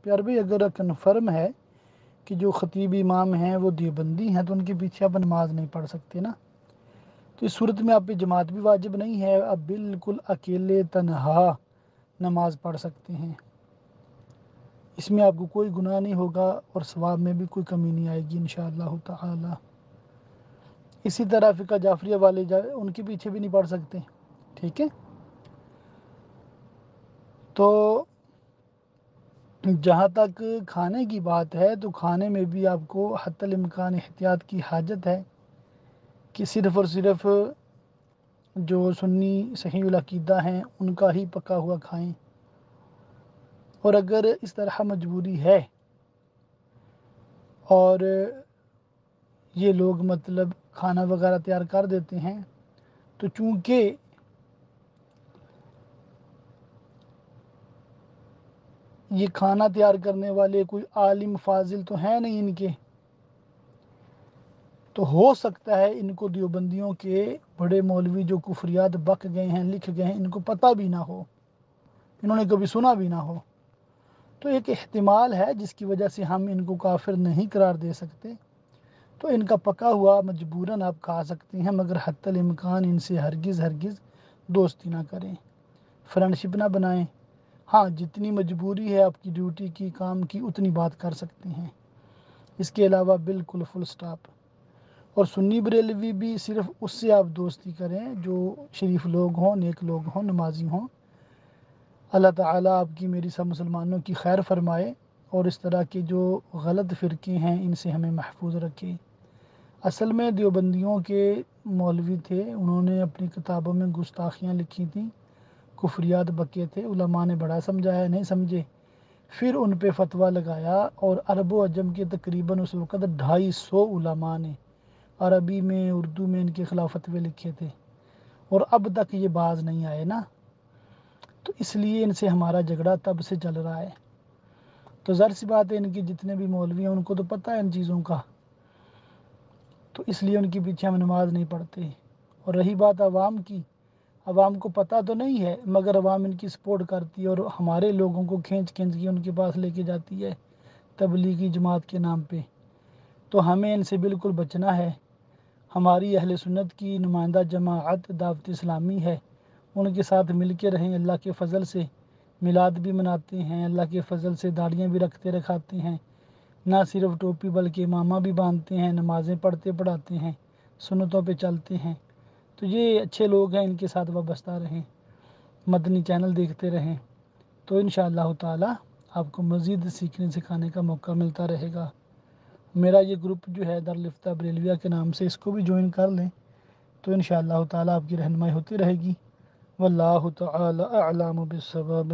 پہ، اور بھی اگر کنفرم ہے کہ جو خطیب امام ہیں وہ دیوبندی ہیں تو ان کے پیچھے آپ نماز نہیں پڑھ سکتے نا. تو اس صورت میں آپ پہ جماعت بھی واجب نہیں ہے، آپ بالکل اکیلے تنہا نماز پڑھ سکتے ہیں. اس میں آپ کو کوئی گناہ نہیں ہوگا اور ثواب میں بھی کوئی کمی نہیں آئے گی انشاءاللہ تعالی. اسی طرح فقہ جعفریہ والے ان کے پیچھے بھی نہیں پڑھ سکتے. ٹھیک ہے. تو جہاں تک کھانے کی بات ہے تو کھانے میں بھی آپ کو حتی الامکان احتیاط کی حاجت ہے کہ صرف اور صرف جو سنی صحیح العقیدہ ہیں ان کا ہی پکا ہوا کھائیں. اور اگر اس طرح مجبوری ہے اور یہ لوگ مطلب کھانا وغیرہ تیار کر دیتے ہیں تو چونکہ یہ کھانا تیار کرنے والے کوئی عالم فاضل تو ہیں نہیں ان کے، تو ہو سکتا ہے ان کو دیوبندیوں کے بڑے مولوی جو کفریات بک گئے ہیں لکھ گئے ہیں ان کو پتہ بھی نہ ہو، انہوں نے کبھی سنا بھی نہ ہو. تو ایک احتمال ہے جس کی وجہ سے ہم ان کو کافر نہیں قرار دے سکتے. تو ان کا پکا ہوا مجبوراً آپ کھا سکتے ہیں، مگر حتی الامکان ان سے ہرگز دوستی نہ کریں، فرینڈشپ نہ بنائیں. ہاں جتنی مجبوری ہے آپ کی ڈیوٹی کی کام کی اتنی بات کر سکتے ہیں، اس کے علاوہ بالکل فل سٹاپ. اور سنی بریلوی بھی صرف اس سے آپ دوستی کریں جو شریف لوگ ہوں، نیک لوگ ہوں، نمازی ہوں. اللہ تعالیٰ آپ کی میری سب مسلمانوں کی خیر فرمائے اور اس طرح کے جو غلط فرقے ہیں ان سے ہمیں محفوظ رکھے. اصل میں دیوبندیوں کے مولوی تھے، انہوں نے اپنی کتابوں میں گستاخیاں لکھی تھیں، کفریات بکے تھے، علماء نے بڑا سمجھایا نہیں سمجھے، پھر ان پہ فتویٰ لگایا اور عرب و عجم کے تقریباً اس وقت 250 علماء نے عربی میں اردو میں ان کے خلاف فتوے لکھے تھے اور اب تک یہ باز نہیں آئے نا. تو اس لیے ان سے ہمارا جھگڑا تب سے چل رہا ہے. تو ظاہر سی بات ہے ان کے جتنے بھی مولوی ہیں ان کو تو پتہ ہے ان چیزوں کا، تو اس لیے ان کے پیچھے ہم نماز نہیں پڑھتے. اور رہی بات عوام کی، عوام کو پتہ تو نہیں ہے مگر عوام ان کی سپورٹ کرتی ہے اور ہمارے لوگوں کو کھینچ کے ان کے پاس لے کے جاتی ہے تبلیغی جماعت کے نام پہ. تو ہمیں ان سے بالکل بچنا ہے. ہماری اہل سنت کی نمائندہ جماعت دعوت اسلامی ہے، ان کے ساتھ مل کے رہیں. اللہ کے فضل سے میلاد بھی مناتے ہیں، اللہ کے فضل سے داڑیاں بھی رکھاتے ہیں، نہ صرف ٹوپی بلکہ امامہ بھی باندھتے ہیں، نمازیں پڑھاتے ہیں، سنتوں پہ چلتے ہیں. تو یہ اچھے لوگ ہیں، ان کے ساتھ وابستہ رہیں، مدنی چینل دیکھتے رہیں. تو انشاءاللہ تعالی آپ کو مزید سیکھنے سکھانے کا موقع ملتا رہے گا. میرا یہ گروپ جو ہے دارالفتہ بریلویہ کے نام سے، اس کو بھی جوائن کر لیں تو انشاءاللہ تعالی آپ کی رہنمائی ہوتی رہے گی. واللہ تعالی اعلم بالصواب.